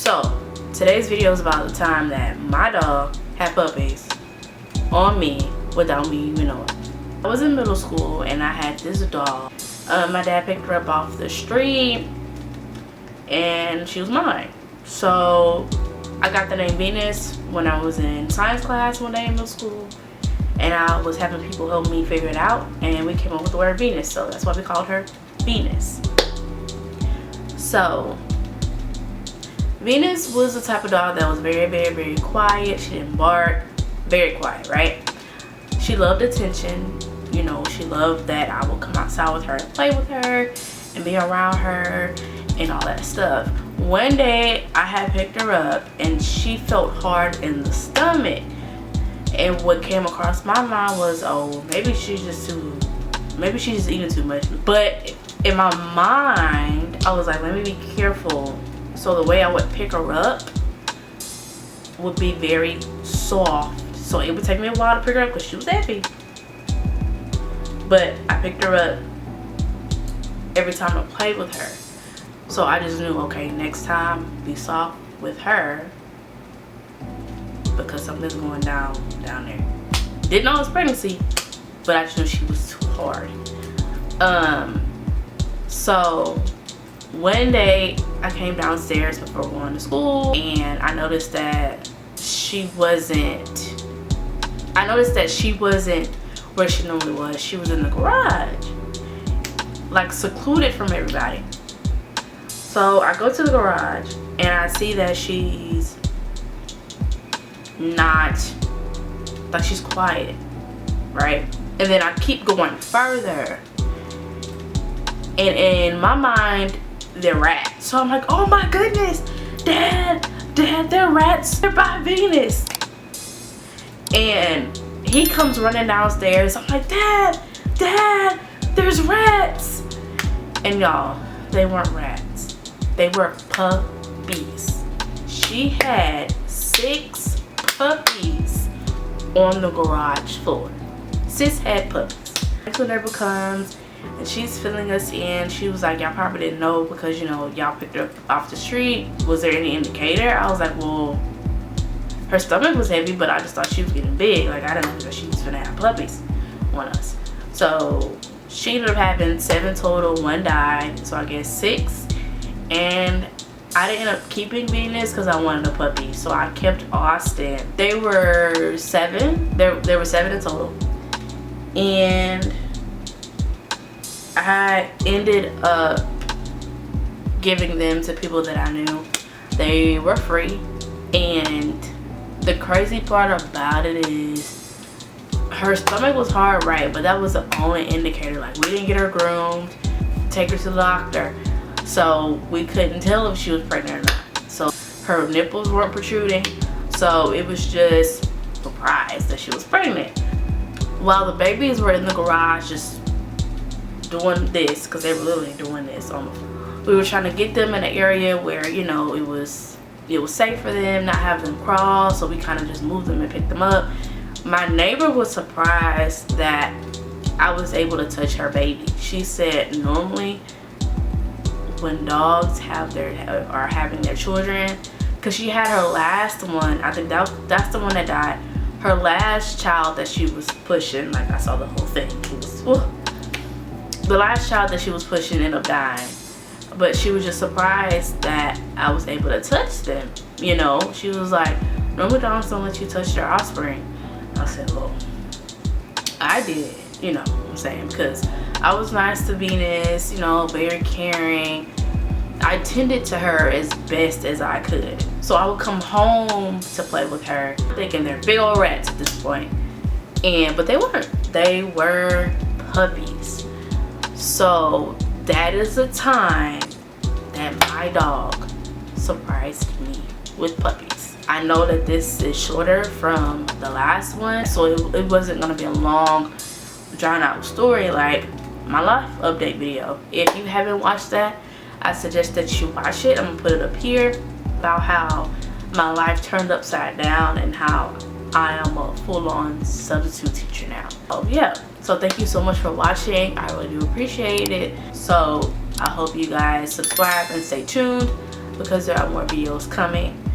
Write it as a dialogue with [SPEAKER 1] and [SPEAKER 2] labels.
[SPEAKER 1] So today's video is about the time that my dog had puppies on me without me even knowing. I was in middle school and I had this dog. My dad picked her up off the street and she was mine. So I got the name Venus when I was in science class one day in middle school, and I was having people help me figure it out, and we came up with the word Venus, so that's why we called her Venus. So Venus was the type of dog that was very, very, very quiet. She didn't bark. Very quiet, right? She loved attention. You know, she loved that I would come outside with her and play with her and be around her and all that stuff. One day I had picked her up and she felt hard in the stomach, and what came across my mind was, oh, maybe she's just eating too much. But in my mind I was like, let me be careful. So the way I would pick her up would be very soft, so it would take me a while to pick her up because she was heavy. But I picked her up every time I played with her. So I just knew, okay, next time be soft with her because something's going down there. Didn't know it was pregnancy, but I just knew she was too hard. So one day I came downstairs before going to school and I noticed that she wasn't where she normally was. She was in the garage, like secluded from everybody. So I go to the garage and I see that she's not, like, she's quiet, right? And then I keep going further, and in my mind they're rats. So I'm like, oh my goodness, Dad, they're rats. They're by Venus. And he comes running downstairs. I'm like, Dad, there's rats. And y'all, they weren't rats. They were puppies. She had 6 puppies on the garage floor. 6 had puppies. Next door neighbor comes and she's filling us in. She was like, y'all probably didn't know because, you know, y'all picked her up off the street. Was there any indicator? I was like, well, her stomach was heavy, but I just thought she was getting big. Like, I didn't know that she was gonna have puppies on us. So she ended up having 7 total. 1 died, so I guess 6. And I didn't end up keeping Venus because I wanted a puppy, so I kept Austin. They were 7. There were 7 in total, and I ended up giving them to people that I knew. They were free, and the crazy part about it is her stomach was hard, right? But that was the only indicator. Like, we didn't get her groomed, take her to the doctor, so we couldn't tell if she was pregnant or not. So her nipples weren't protruding, so it was just surprised that she was pregnant. While the babies were in the garage just doing this, because they were literally doing this on the floor, we were trying to get them in an area where, you know, it was safe for them, not have them crawl, so we kind of just moved them and picked them up. My neighbor was surprised that I was able to touch her baby. She said normally when dogs are having their children, because she had her last one, I think that's the one that died, her last child that she was pushing, like, I saw the whole thing, it was, the last child that she was pushing ended up dying. But she was just surprised that I was able to touch them. You know, she was like, normally dogs don't let you touch their offspring. I said, well, I did, you know what I'm saying, because I was nice to Venus, you know, very caring. I tended to her as best as I could. So I would come home to play with her, thinking they're big old rats at this point. But they weren't. They were puppies. So that is the time that my dog surprised me with puppies. I know that this is shorter from the last one, so it wasn't gonna be a long, drawn out story like my life update video. If you haven't watched that, I suggest that you watch it. I'm gonna put it up here, about how my life turned upside down and how I am a full-on substitute teacher now. Oh yeah, so thank you so much for watching. I really do appreciate it. So I hope you guys subscribe and stay tuned. because there are more videos coming.